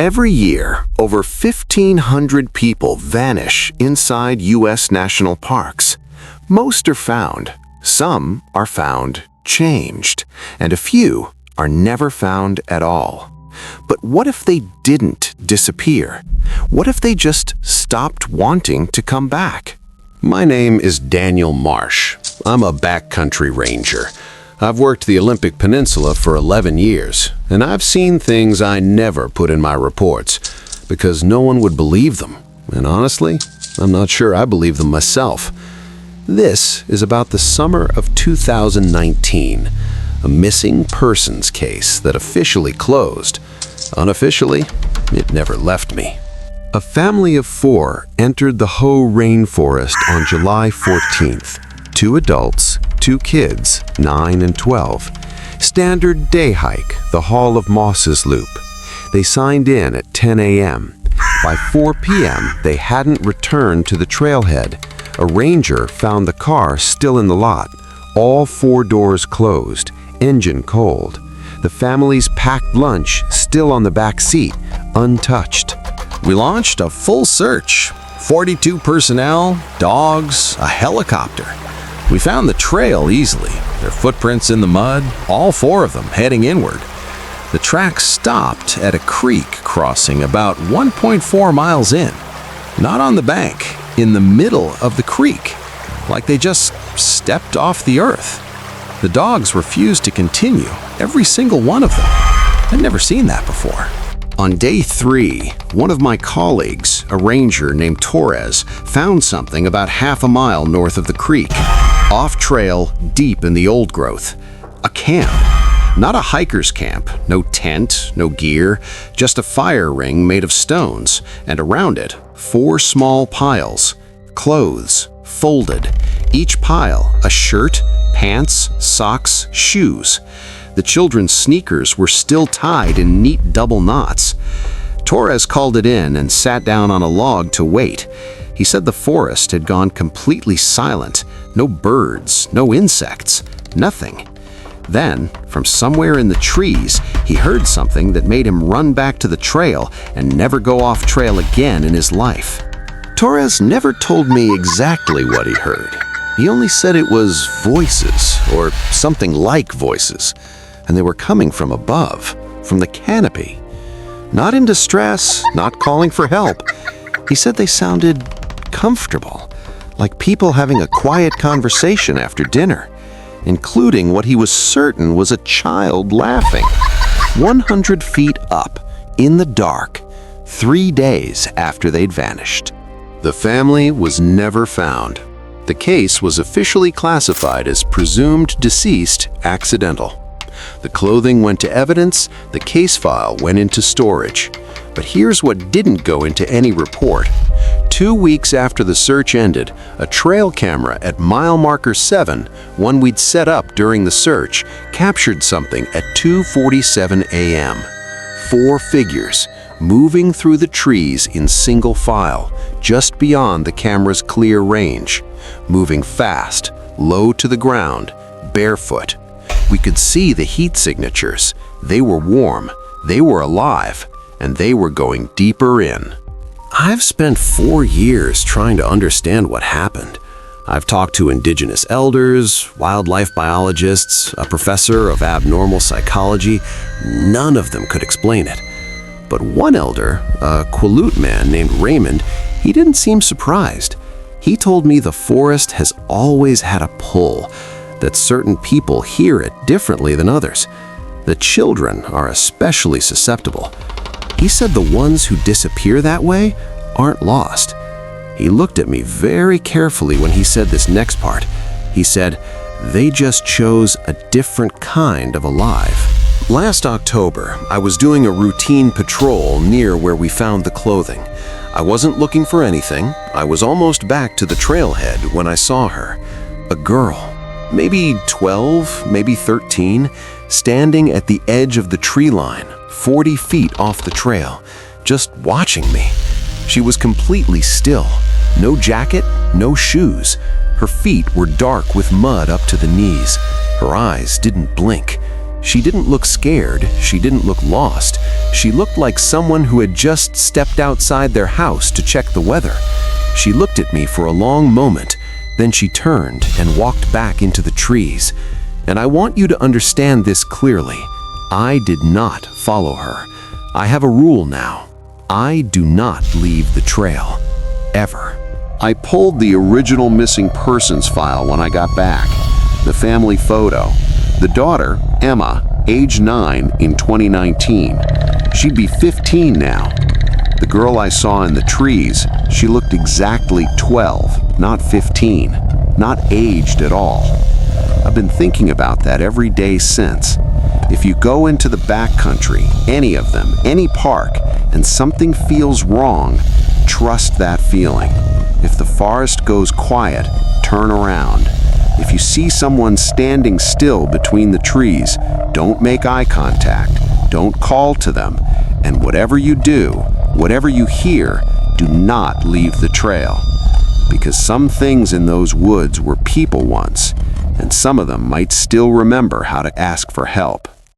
Every year, over 1,500 people vanish inside U.S. national parks. Most are found, some are found changed, and a few are never found at all. But what if they didn't disappear? What if they just stopped wanting to come back? My name is Daniel Marsh. I'm a backcountry ranger. I've worked the Olympic Peninsula for 11 years, and I've seen things I never put in my reports because no one would believe them. And honestly, I'm not sure I believe them myself. This is about the summer of 2019, a missing persons case that officially closed. Unofficially, it never left me. A family of 4 entered the Hoh rainforest on July 14th. 2 adults, 2 kids, 9 and 12. Standard day hike, the Hall of Mosses Loop. They signed in at 10 a.m. By 4 p.m., they hadn't returned to the trailhead. A ranger found the car still in the lot, all 4 doors closed, engine cold. The family's packed lunch still on the back seat, untouched. We launched a full search. 42 personnel, dogs, a helicopter. We found the trail easily, their footprints in the mud, all 4 of them heading inward. The tracks stopped at a creek crossing about 1.4 miles in. Not on the bank, in the middle of the creek, like they just stepped off the earth. The dogs refused to continue, every single one of them. I'd never seen that before. On day 3, one of my colleagues, a ranger named Torres, found something about half a mile north of the creek. Off trail, deep in the old growth. A camp. Not a hiker's camp. No tent, no gear. Just a fire ring made of stones. And around it, 4 small piles. Clothes, folded. Each pile, a shirt, pants, socks, shoes. The children's sneakers were still tied in neat double knots. Torres called it in and sat down on a log to wait. He said the forest had gone completely silent. No birds, no insects, nothing. Then, from somewhere in the trees, he heard something that made him run back to the trail and never go off trail again in his life. Torres never told me exactly what he heard. He only said it was voices, or something like voices, and they were coming from above, from the canopy. Not in distress, not calling for help. He said they sounded comfortable, like people having a quiet conversation after dinner, including what he was certain was a child laughing. 100 feet up, in the dark, 3 days after they'd vanished. The family was never found. The case was officially classified as presumed deceased accidental. The clothing went to evidence, the case file went into storage. But here's what didn't go into any report. 2 weeks after the search ended, a trail camera at mile marker 7, one we'd set up during the search, captured something at 2:47 a.m. 4 figures, moving through the trees in single file, just beyond the camera's clear range. Moving fast, low to the ground, barefoot. We could see the heat signatures. They were warm, they were alive, and they were going deeper in. I've spent 4 years trying to understand what happened. I've talked to indigenous elders, wildlife biologists, a professor of abnormal psychology. None of them could explain it. But one elder, a Quileute man named Raymond, he didn't seem surprised. He told me the forest has always had a pull, that certain people hear it differently than others. The children are especially susceptible. He said the ones who disappear that way aren't lost. He looked at me very carefully when he said this next part. He said, they just chose a different kind of alive. Last October, I was doing a routine patrol near where we found the clothing. I wasn't looking for anything. I was almost back to the trailhead when I saw her. A girl, maybe 12, maybe 13, standing at the edge of the tree line, 40 feet off the trail, just watching me. She was completely still. No jacket, no shoes. Her feet were dark with mud up to the knees. Her eyes didn't blink. She didn't look scared, she didn't look lost. She looked like someone who had just stepped outside their house to check the weather. She looked at me for a long moment, then she turned and walked back into the trees. And I want you to understand this clearly. I did not follow her. I have a rule now. I do not leave the trail. Ever. I pulled the original missing persons file when I got back. The family photo. The daughter, Emma, age 9 in 2019. She'd be 15 now. The girl I saw in the trees, she looked exactly 12, not 15, not aged at all. I've been thinking about that every day since. If you go into the backcountry, any of them, any park, and something feels wrong, trust that feeling. If the forest goes quiet, turn around. If you see someone standing still between the trees, don't make eye contact, don't call to them, and whatever you do, whatever you hear, do not leave the trail. Because some things in those woods were people once, and some of them might still remember how to ask for help.